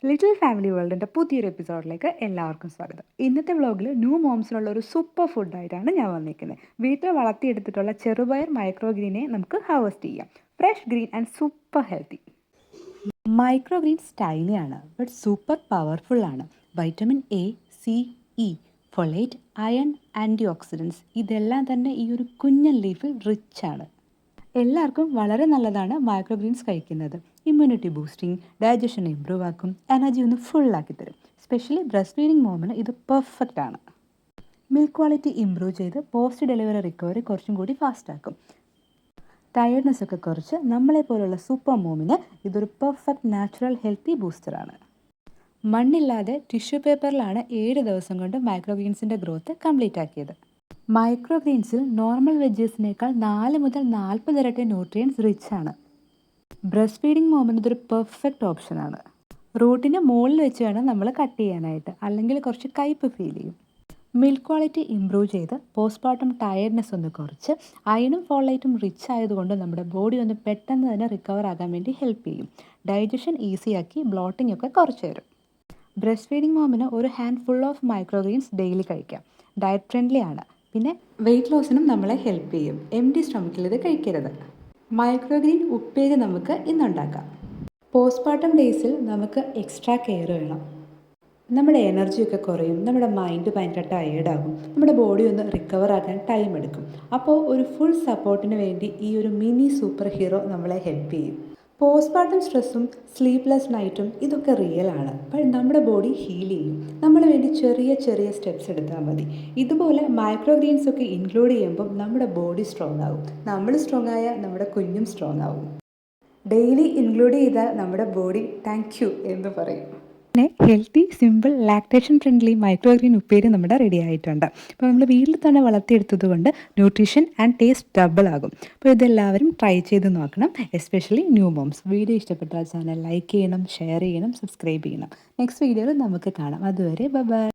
Little family വേൾഡിൻ്റെ പുതിയൊരു എപ്പിസോഡിലേക്ക് എല്ലാവർക്കും സ്വാഗതം. ഇന്നത്തെ വ്ളോഗിൽ ന്യൂ മോംസിനുള്ള ഒരു സൂപ്പർ ഫുഡായിട്ടാണ് ഞാൻ വന്നിരിക്കുന്നത്. വീട്ടിൽ വളർത്തിയെടുത്തിട്ടുള്ള ചെറുപയർ മൈക്രോഗ്രീനെ നമുക്ക് ഹാർവെസ്റ്റ് ചെയ്യാം. Fresh green and super healthy. Microgreen സ്റ്റൈലിയാണ്, ബട്ട് സൂപ്പർ പവർഫുൾ ആണ്. Vitamin A, C, E, folate, iron, antioxidants ഇതെല്ലാം തന്നെ ഈ ഒരു കുഞ്ഞൻ ലീഫിൽ റിച്ച് ആണ്. എല്ലാവർക്കും വളരെ നല്ലതാണ് മൈക്രോഗ്രീൻസ് കഴിക്കുന്നത്. ഇമ്മ്യൂണിറ്റി ബൂസ്റ്റിംഗ്, ഡൈജഷൻ ഇമ്പ്രൂവ് ആക്കും, എനർജി ഒന്ന് ഫുള്ളാക്കി തരും. സ്പെഷ്യലി ബ്രസ്റ്റ് ഫീഡിങ് മോമിന് ഇത് പെർഫെക്റ്റ് ആണ്. മിൽക്ക് ക്വാളിറ്റി ഇമ്പ്രൂവ് ചെയ്ത് പോസ്റ്റ് ഡെലിവറി റിക്കവറി കുറച്ചും കൂടി ഫാസ്റ്റ് ആക്കും. ടയർഡ്നെസ് ഒക്കെ കുറച്ച് നമ്മളെപ്പോലുള്ള സൂപ്പർ മോമിന് ഇതൊരു പെർഫെക്റ്റ് നാച്ചുറൽ ഹെൽത്തി ബൂസ്റ്ററാണ്. മണ്ണില്ലാതെ ടിഷ്യൂ പേപ്പറിലാണ് 7 ദിവസം കൊണ്ട് മൈക്രോഗ്രീൻസിൻ്റെ ഗ്രോത്ത് കംപ്ലീറ്റ് ആക്കിയത്. മൈക്രോഗ്രീൻസിൽ നോർമൽ വെജീസിനേക്കാൾ 4 മുതൽ 40 ഇരട്ടി ന്യൂട്രിയൻസ് റിച്ച് ആണ്. ബ്രസ്റ്റ് ഫീഡിങ് മോമിന് ഇതൊരു പെർഫെക്റ്റ് ഓപ്ഷനാണ്. റൂട്ടിന് മുകളിൽ വെച്ച് വേണം നമ്മൾ കട്ട് ചെയ്യാനായിട്ട്, അല്ലെങ്കിൽ കുറച്ച് കയ്പ്പ് ഫീൽ ചെയ്യും. മിൽക്ക് ക്വാളിറ്റി ഇമ്പ്രൂവ് ചെയ്ത് പോസ്റ്റ്മോർട്ടം ടയർഡ്നെസ് ഒന്ന് കുറച്ച് അയണും ഫോളേറ്റും റിച്ച് ആയതുകൊണ്ട് നമ്മുടെ ബോഡി ഒന്ന് പെട്ടെന്ന് തന്നെ റിക്കവർ ആകാൻ വേണ്ടി ഹെൽപ്പ് ചെയ്യും. ഡൈജഷൻ ഈസിയാക്കി ബ്ലോട്ടിംഗ് ഒക്കെ കുറച്ച് തരും. ബ്രസ്റ്റ് ഫീഡിങ് മോമിന് ഒരു hand full of microgreens daily കഴിക്കാം. ഡയറ്റ് ഫ്രണ്ട്ലി ആണ്. പിന്നെ വെയിറ്റ് ലോസിനും നമ്മളെ ഹെൽപ്പ് ചെയ്യും. എംപ്റ്റി സ്റ്റൊമക്കിൽ ഇത് കഴിക്കരുത്. മൈക്രോഗ്രീൻ ഉപ്പേരി നമുക്ക് ഇന്നുണ്ടാക്കാം. പോസ്റ്റ്മോർട്ടം ഡേയ്സിൽ നമുക്ക് എക്സ്ട്രാ കെയർ വേണം. നമ്മുടെ എനർജിയൊക്കെ കുറയും, നമ്മുടെ മൈൻഡ് ഭയങ്കര ടയേർഡാകും, നമ്മുടെ ബോഡി ഒന്ന് റിക്കവർ ആകാൻ ടൈം എടുക്കും. അപ്പോൾ ഒരു ഫുൾ സപ്പോർട്ടിന് വേണ്ടി ഈ ഒരു മിനി സൂപ്പർ ഹീറോ നമ്മളെ ഹെൽപ്പ് ചെയ്യും. പോസ്റ്റ്മോർട്ടം സ്ട്രെസ്സും സ്ലീപ്ലെസ് നൈറ്റും ഇതൊക്കെ റിയൽ ആണ്. അപ്പോൾ നമ്മുടെ ബോഡി ഹീൽ ചെയ്യും. നമ്മൾ വേണ്ടി ചെറിയ ചെറിയ സ്റ്റെപ്സ് എടുത്താൽ മതി. ഇതുപോലെ മൈക്രോഗ്രീൻസ് ഒക്കെ ഇൻക്ലൂഡ് ചെയ്യുമ്പം നമ്മുടെ ബോഡി സ്ട്രോങ് ആകും. നമ്മൾ സ്ട്രോങ് ആയാൽ നമ്മുടെ കുഞ്ഞും സ്ട്രോങ് ആകും. ഡെയിലി ഇൻക്ലൂഡ് ചെയ്താൽ നമ്മുടെ ബോഡി താങ്ക് യു എന്ന് പറയും. പിന്നെ healthy, simple, lactation friendly microgreen ഉപ്പേരി നമ്മുടെ റെഡി ആയിട്ടുണ്ട്. അപ്പോൾ നമ്മൾ വീട്ടിൽ തന്നെ വളർത്തിയെടുത്തത് കൊണ്ട് ന്യൂട്രീഷൻ ആൻഡ് ടേസ്റ്റ് ഡബിൾ ആകും. അപ്പോൾ ഇതെല്ലാവരും ട്രൈ ചെയ്ത് നോക്കണം, എസ്പെഷ്യലി ന്യൂ മോംസ്. വീഡിയോ ഇഷ്ടപ്പെട്ടാൽ ചാനൽ ലൈക്ക് ചെയ്യണം, ഷെയർ ചെയ്യണം, സബ്സ്ക്രൈബ് ചെയ്യണം. നെക്സ്റ്റ് വീഡിയോയിൽ നമുക്ക് കാണാം. അതുവരെ ബൈ.